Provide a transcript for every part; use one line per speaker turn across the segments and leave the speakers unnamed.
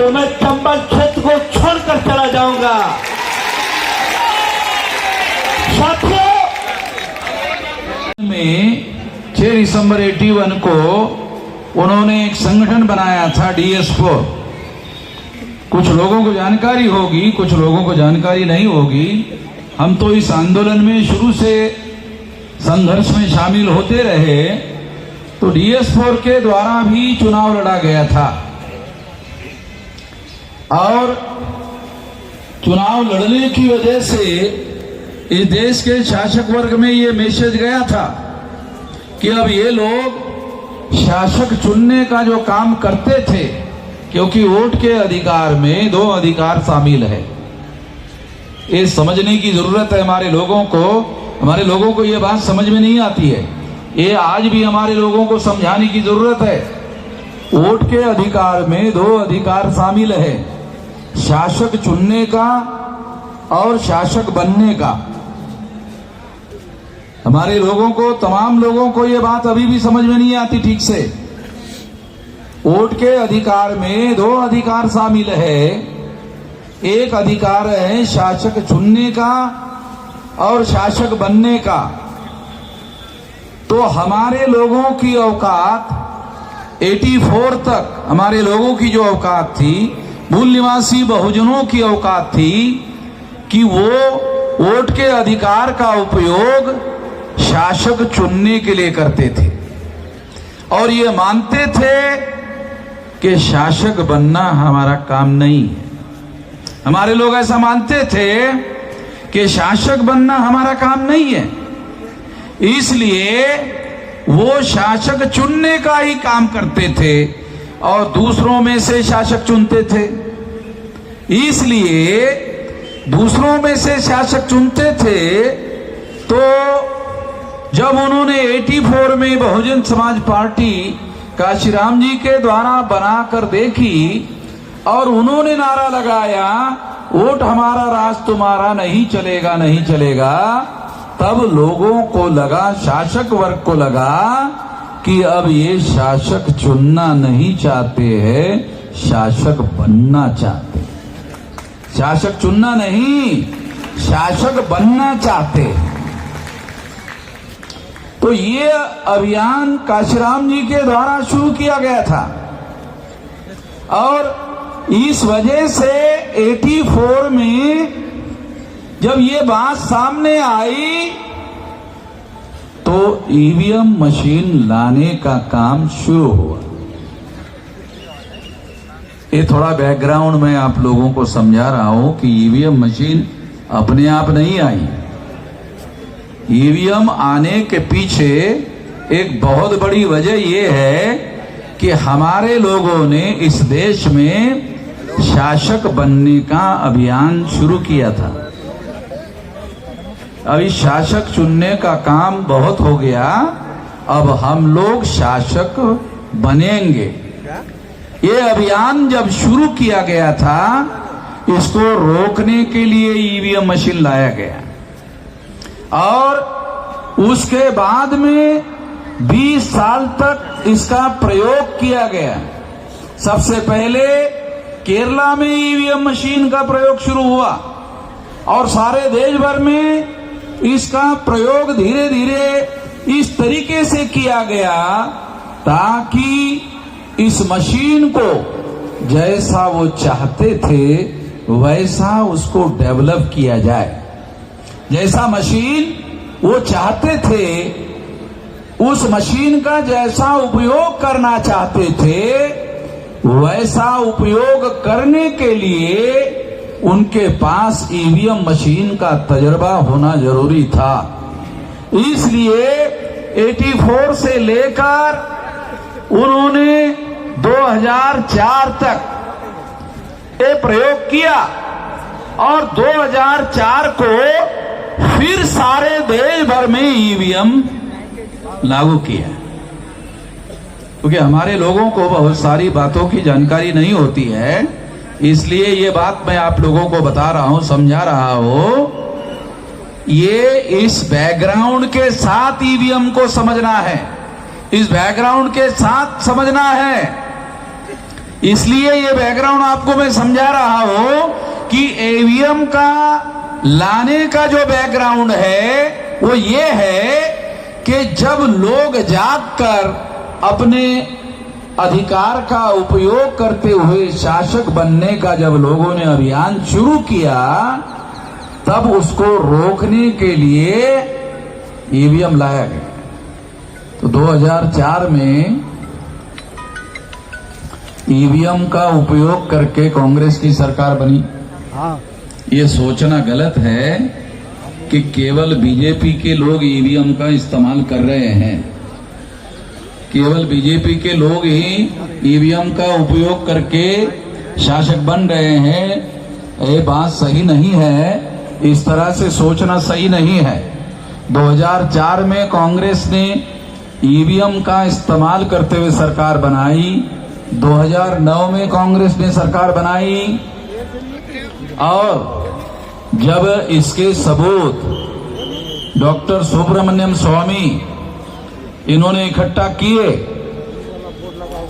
तो मैं चंबल क्षेत्र को छोड़कर चला जाऊंगा। साथियों,
में 6 दिसंबर 81 को उन्होंने एक संगठन बनाया था DS4। कुछ लोगों को जानकारी होगी, कुछ लोगों को जानकारी नहीं होगी। हम तो इस आंदोलन में शुरू से संघर्ष में शामिल होते रहे। तो DS4 के द्वारा भी चुनाव लड़ा गया था और चुनाव लड़ने की वजह से इस देश के शासक वर्ग में ये मैसेज गया था कि अब ये लोग शासक चुनने का जो काम करते थे, क्योंकि वोट के अधिकार में 2 अधिकार शामिल है। ये समझने की जरूरत है हमारे लोगों को ये बात समझ में नहीं आती है। ये आज भी हमारे लोगों को समझाने की जरूरत है। वोट के अधिकार में 2 अधिकार शामिल है, शासक चुनने का और शासक बनने का। हमारे लोगों को, तमाम लोगों को ये बात अभी भी समझ में नहीं आती ठीक से। वोट के अधिकार में 2 अधिकार शामिल है। एक अधिकार है शासक चुनने का और शासक बनने का। तो हमारे लोगों की औकात 84 तक, हमारे लोगों की जो औकात थी, मूल निवासी बहुजनों की औकात थी कि वो वोट के अधिकार का उपयोग शासक चुनने के लिए करते थे और ये मानते थे कि शासक बनना हमारा काम नहीं है। हमारे लोग ऐसा मानते थे कि शासक बनना हमारा काम नहीं है, इसलिए वो शासक चुनने का ही काम करते थे और दूसरों में से शासक चुनते थे। इसलिए दूसरों में से शासक चुनते थे। तो जब उन्होंने 84 में बहुजन समाज पार्टी काशीराम जी के द्वारा बनाकर देखी और उन्होंने नारा लगाया, वोट हमारा राज तुम्हारा, नहीं चलेगा नहीं चलेगा, तब लोगों को लगा, शासक वर्ग को लगा कि अब ये शासक चुनना नहीं चाहते हैं, शासक बनना चाहते हैं। शासक चुनना नहीं, शासक बनना चाहते हैं। तो ये अभियान काशीराम जी के द्वारा शुरू किया गया था और इस वजह से 84 में जब ये बात सामने आई तो ईवीएम मशीन लाने का काम शुरू हुआ। ये थोड़ा बैकग्राउंड में आप लोगों को समझा रहा हूं कि ईवीएम मशीन अपने आप नहीं आई। ईवीएम आने के पीछे एक बहुत बड़ी वजह यह है कि हमारे लोगों ने इस देश में शासक बनने का अभियान शुरू किया था। अभी शासक चुनने का काम बहुत हो गया, अब हम लोग शासक बनेंगे। ये अभियान जब शुरू किया गया था, इसको रोकने के लिए ईवीएम मशीन लाया गया और उसके बाद में 20 साल तक इसका प्रयोग किया गया। सबसे पहले केरला में ईवीएम मशीन का प्रयोग शुरू हुआ और सारे देश भर में इसका प्रयोग धीरे धीरे इस तरीके से किया गया ताकि इस मशीन को जैसा वो चाहते थे वैसा उसको डेवलप किया जाए। जैसा मशीन वो चाहते थे, उस मशीन का जैसा उपयोग करना चाहते थे, वैसा उपयोग करने के लिए उनके पास ईवीएम मशीन का तजर्बा होना जरूरी था। इसलिए 84 से लेकर उन्होंने 2004 तक ये प्रयोग किया और 2004 को फिर सारे देश भर में ईवीएम लागू किया। क्योंकि हमारे लोगों को बहुत सारी बातों की जानकारी नहीं होती है, इसलिए ये बात मैं आप लोगों को बता रहा हूं, समझा रहा हूं। ये इस बैकग्राउंड के साथ ईवीएम को समझना है, इस बैकग्राउंड के साथ समझना है इसलिए ये बैकग्राउंड आपको मैं समझा रहा हूं कि ईवीएम का लाने का जो बैकग्राउंड है वो ये है कि जब लोग जागकर अपने अधिकार का उपयोग करते हुए शासक बनने का जब लोगों ने अभियान शुरू किया, तब उसको रोकने के लिए ईवीएम लाया गया। तो 2004 में ईवीएम का उपयोग करके कांग्रेस की सरकार बनी। ये सोचना गलत है कि केवल बीजेपी के लोग ईवीएम का इस्तेमाल कर रहे हैं, केवल बीजेपी के लोग ही ईवीएम का उपयोग करके शासक बन रहे हैं। ये बात सही नहीं है, इस तरह से सोचना सही नहीं है। 2004 में कांग्रेस ने ईवीएम का इस्तेमाल करते हुए सरकार बनाई। 2009 में कांग्रेस ने सरकार बनाई और जब इसके सबूत डॉक्टर सुब्रमण्यम स्वामी इन्होंने इकट्ठा किए,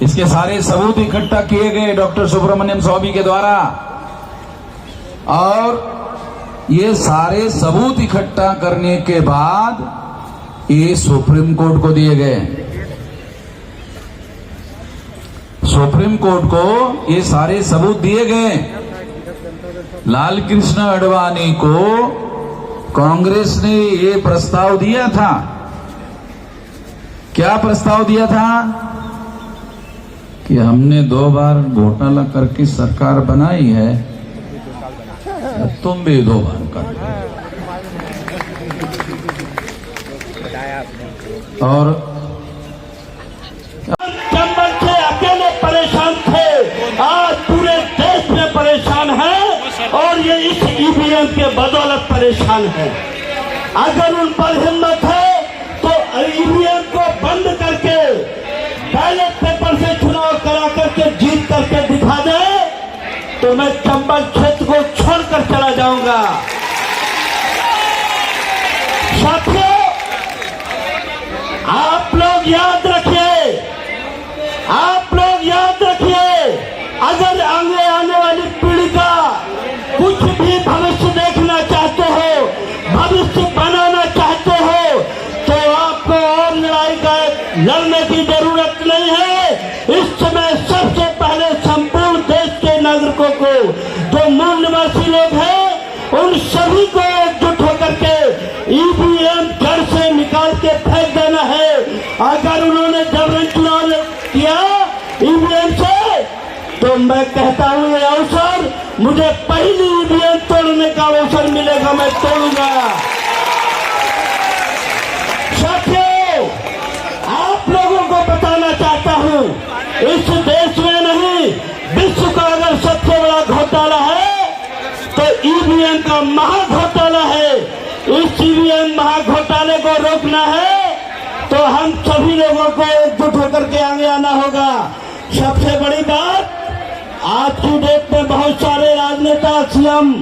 इसके सारे सबूत इकट्ठा किए गए डॉक्टर सुब्रमण्यम स्वामी के द्वारा, और ये सारे सबूत इकट्ठा करने के बाद ये सुप्रीम कोर्ट को दिए गए। सुप्रीम कोर्ट को ये सारे सबूत दिए गए। लाल कृष्ण आडवाणी को कांग्रेस ने ये प्रस्ताव दिया था। क्या प्रस्ताव दिया था? कि हमने 2 बार घोटाला करके सरकार बनाई है, तुम भी 2 बार कर। और
चंबल से अकेले परेशान थे, आज पूरे देश में परेशान है और ये इस ईवीएम के बदौलत परेशान है। अगर उन पर हिम्मत है तो ईवीएम को बंद करके बैलेट पेपर से चुनाव करा करके जीत करके दिखा दे, तो मैं चंबल क्षेत्र को छोड़कर चला जाऊंगा। साथियों, आप लोग याद रखिए, आप लोग याद रखिए, अगर आने वाली पीढ़ी का कुछ भी भविष्य देखना चाहते हो, भविष्य बनाना चाहते हो, तो आपको और लड़ाई का लड़ने की जरूरत नहीं है। इस समय सबसे पहले संपूर्ण देश के नागरिकों को, जो मूल निवासी लोग हैं, उन सभी को एकजुट होकर के ईवीएम जड़ से निकाल के फेंक देना है। अगर उन्होंने जबरन चुनाव किया ईवीएम से, तो मैं कहता हूं ये अवसर, मुझे पहली ईवीएम तोड़ने का अवसर मिलेगा, मैं तोड़ूंगा। साथियों, आप लोगों को बताना चाहता हूं, इस देश में नहीं विश्व का अगर सबसे बड़ा घोटाला है तो ईवीएम का महाघोटाला है। इस ईवीएम महाघोटाले को रोकना है तो हम सभी लोगों को एकजुट होकर के आगे आना होगा। सबसे बड़ी बात, आज की डेट में बहुत सारे राजनेता, सीएम